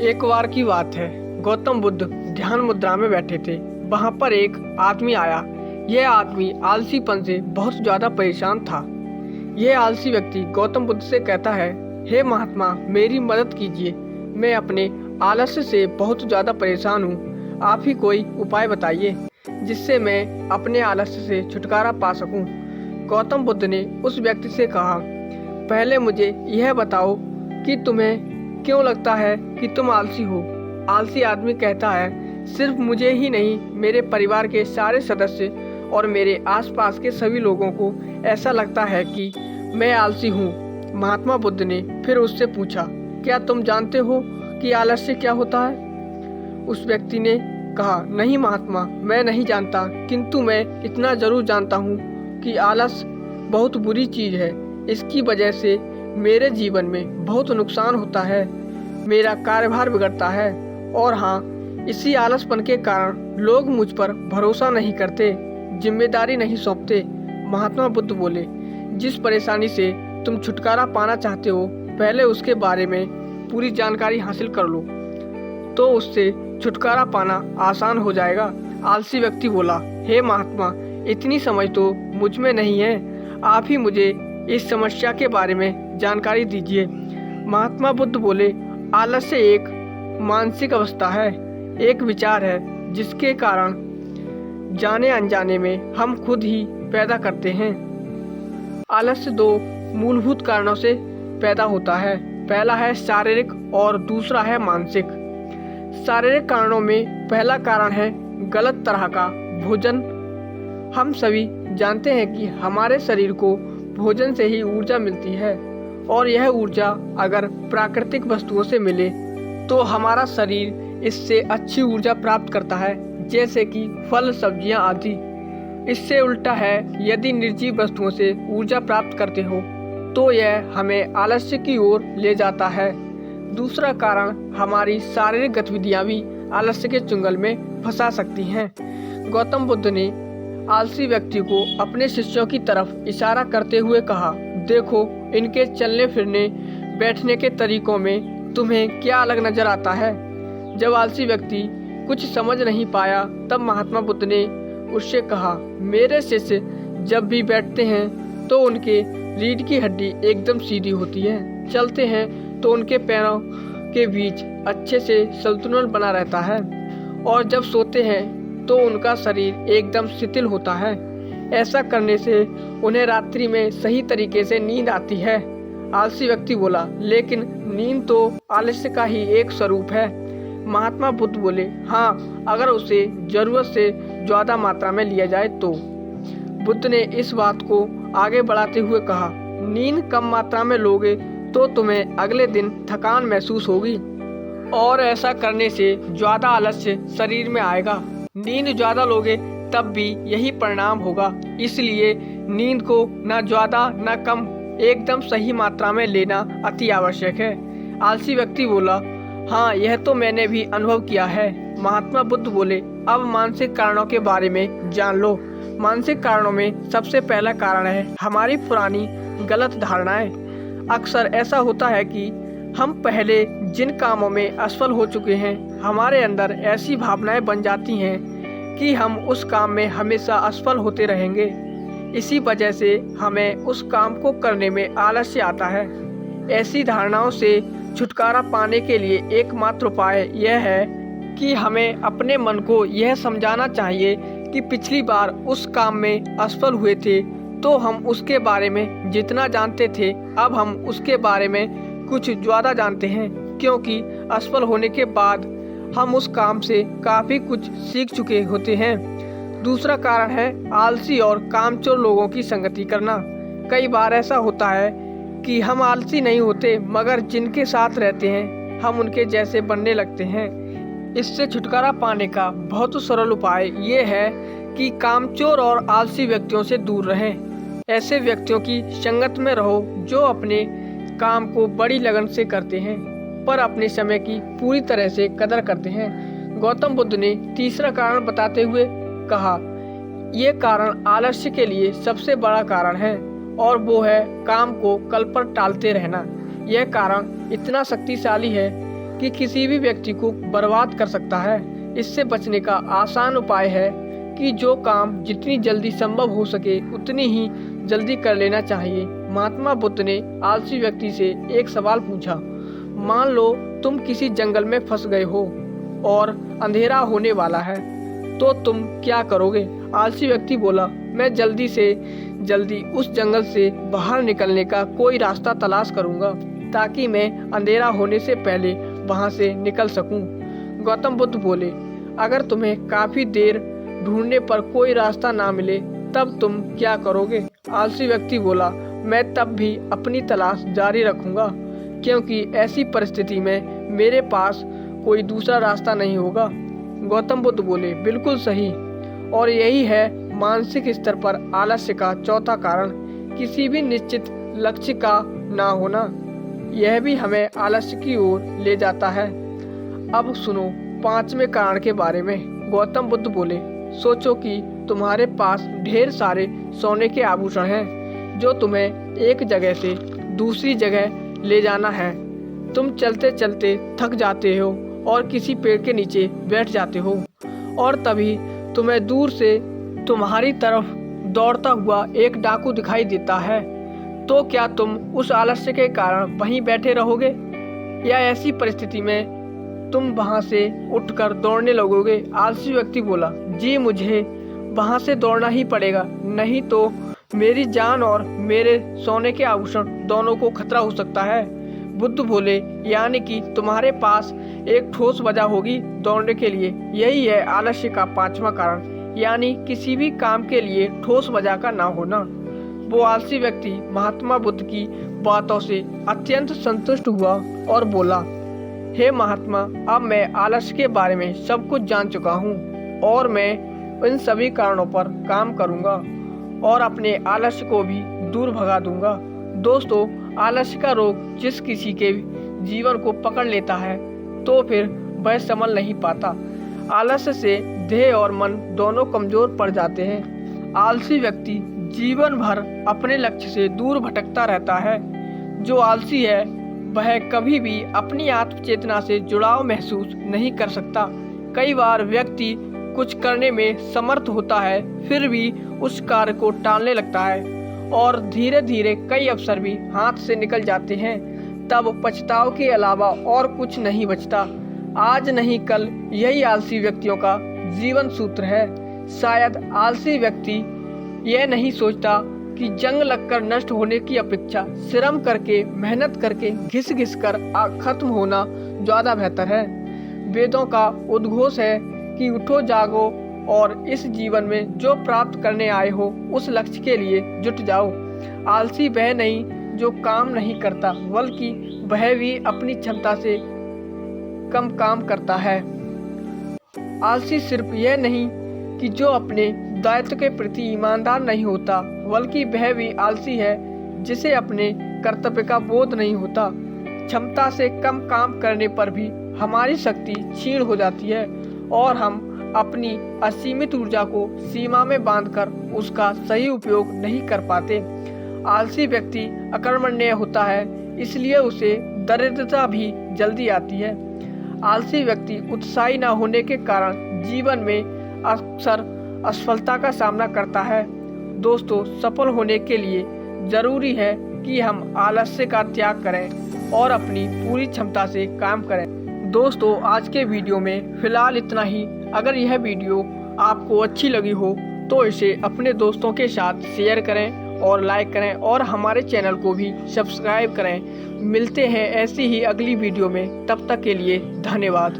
एक बार की बात है। गौतम बुद्ध ध्यान मुद्रा में बैठे थे। वहां पर एक आदमी आया। यह आदमी आलसीपन से बहुत ज्यादा परेशान था। यह आलसी व्यक्ति गौतम बुद्ध से कहता है, हे महात्मा, मेरी मदद कीजिए। मैं अपने आलस्य से बहुत ज्यादा परेशान हूँ। आप ही कोई उपाय बताइए जिससे मैं अपने आलस्य से छुटकारा पा सकूं। गौतम बुद्ध ने उस व्यक्ति से कहा, पहले मुझे यह बताओ कि तुम्हें क्यों लगता है कि तुम आलसी हो। आलसी आदमी कहता है, सिर्फ मुझे ही नहीं, मेरे परिवार के सारे सदस्य और मेरे आसपास के सभी लोगों को ऐसा लगता है कि मैं आलसी हूँ। महात्मा बुद्ध ने फिर उससे पूछा, क्या तुम जानते हो कि आलस्य क्या होता है? उस व्यक्ति ने कहा, नहीं महात्मा, मैं नहीं जानता, किंतु मैं इतना जरूर जानता हूँ कि आलस बहुत बुरी चीज है। इसकी वजह से मेरे जीवन में बहुत नुकसान होता है। मेरा कार्यभार बिगड़ता है और हाँ, इसी आलसपन के कारण लोग मुझ पर भरोसा नहीं करते, जिम्मेदारी नहीं सौंपते। महात्मा बुद्ध बोले, जिस परेशानी से तुम छुटकारा पाना चाहते हो, पहले उसके बारे में पूरी जानकारी हासिल कर लो, तो उससे छुटकारा पाना आसान हो जाएगा। आलसी व्यक्ति बोला, हे महात्मा, इतनी समझ तो मुझ में नहीं है। आप ही मुझे इस समस्या के बारे में जानकारी दीजिए। महात्मा बुद्ध बोले, आलस्य एक मानसिक अवस्था है, एक विचार है जिसके कारण जाने अनजाने में हम खुद ही पैदा करते हैं। आलस्य दो मूलभूत कारणों से पैदा होता है। पहला है शारीरिक और दूसरा है मानसिक। शारीरिक कारणों में पहला कारण है गलत तरह का भोजन। हम सभी जानते हैं कि हमारे शरीर को भोजन से ही ऊर्जा मिलती है और यह ऊर्जा अगर प्राकृतिक वस्तुओं से मिले तो हमारा शरीर इससे अच्छी ऊर्जा प्राप्त करता है, जैसे कि फल, सब्जियां आदि। इससे उल्टा है, यदि निर्जीव वस्तुओं से ऊर्जा प्राप्त करते हो तो यह हमें आलस्य की ओर ले जाता है। दूसरा कारण, हमारी शारीरिक गतिविधियां भी आलस्य के चुंगल में फंसा सकती हैं। गौतम बुद्ध ने आलसी व्यक्ति को अपने शिष्यों की तरफ इशारा करते हुए कहा, देखो, इनके चलने फिरने बैठने के तरीकों में तुम्हें क्या अलग नजर आता है। जब आलसी व्यक्ति कुछ समझ नहीं पाया तब महात्मा बुद्ध ने उससे कहा, मेरे शिष्य जब भी बैठते हैं तो उनके रीढ़ की हड्डी एकदम सीधी होती है, चलते हैं तो उनके पैरों के बीच अच्छे से संतुलन बना रहता है और जब सोते हैं तो उनका शरीर एकदम शिथिल होता है। ऐसा करने से उन्हें रात्रि में सही तरीके से नींद आती है। आलसी व्यक्ति बोला, लेकिन नींद तो आलस्य का ही एक स्वरूप है। महात्मा बुद्ध बोले, हाँ, अगर उसे जरूरत से ज्यादा मात्रा में लिया जाए तो। बुद्ध ने इस बात को आगे बढ़ाते हुए कहा, नींद कम मात्रा में लोगे तो तुम्हें अगले दिन थकान महसूस होगी और ऐसा करने से ज्यादा आलस्य शरीर में आएगा। नींद ज्यादा लोगे तब भी यही परिणाम होगा। इसलिए नींद को न ज्यादा न कम, एकदम सही मात्रा में लेना अति आवश्यक है। आलसी व्यक्ति बोला, हाँ, यह तो मैंने भी अनुभव किया है। महात्मा बुद्ध बोले, अब मानसिक कारणों के बारे में जान लो। मानसिक कारणों में सबसे पहला कारण है हमारी पुरानी गलत धारणाएं। अक्सर ऐसा होता है कि हम पहले जिन कामों में असफल हो चुके हैं, हमारे अंदर ऐसी भावनाएं बन जाती हैं कि हम उस काम में हमेशा असफल होते रहेंगे। इसी वजह से हमें उस काम को करने में आलस्य आता है। ऐसी धारणाओं से छुटकारा पाने के लिए एकमात्र उपाय यह है कि हमें अपने मन को यह समझाना चाहिए कि पिछली बार उस काम में असफल हुए थे तो हम उसके बारे में जितना जानते थे, अब हम उसके बारे में कुछ ज़्यादा जानते हैं, क्योंकि असफल होने के बाद हम उस काम से काफ़ी कुछ सीख चुके होते हैं। दूसरा कारण है आलसी और कामचोर लोगों की संगति करना। कई बार ऐसा होता है कि हम आलसी नहीं होते, मगर जिनके साथ रहते हैं हम उनके जैसे बनने लगते हैं। इससे छुटकारा पाने का बहुत सरल उपाय ये है कि कामचोर और आलसी व्यक्तियों से दूर रहें। ऐसे व्यक्तियों की संगत में रहो जो अपने काम को बड़ी लगन से करते हैं पर अपने समय की पूरी तरह से कदर करते हैं। गौतम बुद्ध ने तीसरा कारण बताते हुए कहा, ये कारण आलस्य के लिए सबसे बड़ा कारण है और वो है काम को कल पर टालते रहना। यह कारण इतना शक्तिशाली है कि किसी भी व्यक्ति को बर्बाद कर सकता है। इससे बचने का आसान उपाय है कि जो काम जितनी जल्दी संभव हो सके उतनी ही जल्दी कर लेना चाहिए। महात्मा बुद्ध ने आलसी व्यक्ति से एक सवाल पूछा, मान लो तुम किसी जंगल में फंस गए हो और अंधेरा होने वाला है, तो तुम क्या करोगे? आलसी व्यक्ति बोला, मैं जल्दी से जल्दी उस जंगल से बाहर निकलने का कोई रास्ता तलाश करूंगा ताकि मैं अंधेरा होने से पहले वहां से निकल सकूं। गौतम बुद्ध बोले, अगर तुम्हें काफी देर ढूंढने पर कोई रास्ता ना मिले तब तुम क्या करोगे? आलसी व्यक्ति बोला, मैं तब भी अपनी तलाश जारी रखूंगा, क्योंकि ऐसी परिस्थिति में मेरे पास कोई दूसरा रास्ता नहीं होगा। गौतम बुद्ध बोले, बिल्कुल सही, और यही है मानसिक स्तर पर आलस्य का चौथा कारण, किसी भी निश्चित लक्ष्य का ना होना। यह भी हमें आलस्य की ओर ले जाता है। अब सुनो 5वें कारण के बारे में। गौतम बुद्ध बोले, सोचो कि तुम्हारे पास ढेर सारे सोने के आभूषण हैं जो तुम्हें एक जगह से दूसरी जगह ले जाना है। तुम चलते चलते थक जाते हो और किसी पेड़ के नीचे बैठ जाते हो और तभी तुम्हें दूर से तुम्हारी तरफ दौड़ता हुआ एक डाकू दिखाई देता है। तो क्या तुम उस आलस्य के कारण वहीं बैठे रहोगे या ऐसी परिस्थिति में तुम वहां से उठकर दौड़ने लगोगे? आलसी व्यक्ति बोला, जी मुझे वहां से दौड़ना ही पड़ेगा, नहीं तो मेरी जान और मेरे सोने के आभूषण दोनों को खतरा हो सकता है। बुद्ध बोले, यानी कि तुम्हारे पास एक ठोस वजह होगी दौड़ने के लिए। यही है आलस्य का 5वां कारण, यानी किसी भी काम के लिए ठोस वजह का ना होना। वो आलसी व्यक्ति महात्मा बुद्ध की बातों से अत्यंत संतुष्ट हुआ और बोला, हे महात्मा, अब मैं आलस्य के बारे में सब कुछ जान चुका हूँ और मैं इन सभी कारणों पर काम करूँगा और अपने आलस्य को भी दूर भगा दूंगा। दोस्तों, आलस्य का रोग जिस किसी के जीवन को पकड़ लेता है तो फिर वह संभल नहीं पाता। आलस्य से देह और मन दोनों कमजोर पड़ जाते हैं। आलसी व्यक्ति जीवन भर अपने लक्ष्य से दूर भटकता रहता है। जो आलसी है वह कभी भी अपनी आत्म चेतना से जुड़ाव महसूस नहीं कर सकता। कई बार व्यक्ति कुछ करने में समर्थ होता है फिर भी उस कार्य को टालने लगता है और धीरे धीरे कई अवसर भी हाथ से निकल जाते हैं। तब पछताव के अलावा और कुछ नहीं बचता। आज नहीं कल यही आलसी व्यक्तियों का जीवन सूत्र है। शायद आलसी व्यक्ति यह नहीं सोचता कि जंग लगकर नष्ट होने की अपेक्षा श्रम करके मेहनत करके घिस घिस कर खत्म होना ज्यादा बेहतर है। वेदों का उद्घोष है कि उठो जागो और इस जीवन में जो प्राप्त करने आए हो उस लक्ष्य के लिए जुट जाओ। आलसी वह नहीं जो काम नहीं करता, बल्कि वह भी अपनी क्षमता से कम काम करता है। आलसी सिर्फ यह नहीं कि जो अपने दायित्व के प्रति ईमानदार नहीं होता, बल्कि वह भी आलसी है जिसे अपने कर्तव्य का बोध नहीं होता। क्षमता से कम काम करने पर भी हमारी शक्ति क्षीण हो जाती है और हम अपनी असीमित ऊर्जा को सीमा में बांधकर उसका सही उपयोग नहीं कर पाते। आलसी व्यक्ति अकर्मण्य होता है, इसलिए उसे दरिद्रता भी जल्दी आती है। आलसी व्यक्ति उत्साही न होने के कारण जीवन में अक्सर असफलता का सामना करता है। दोस्तों, सफल होने के लिए जरूरी है कि हम आलस्य का त्याग करें और अपनी पूरी क्षमता से काम करें। दोस्तों, आज के वीडियो में फिलहाल इतना ही। अगर यह वीडियो आपको अच्छी लगी हो तो इसे अपने दोस्तों के साथ शेयर करें और लाइक करें और हमारे चैनल को भी सब्सक्राइब करें। मिलते हैं ऐसी ही अगली वीडियो में, तब तक के लिए धन्यवाद।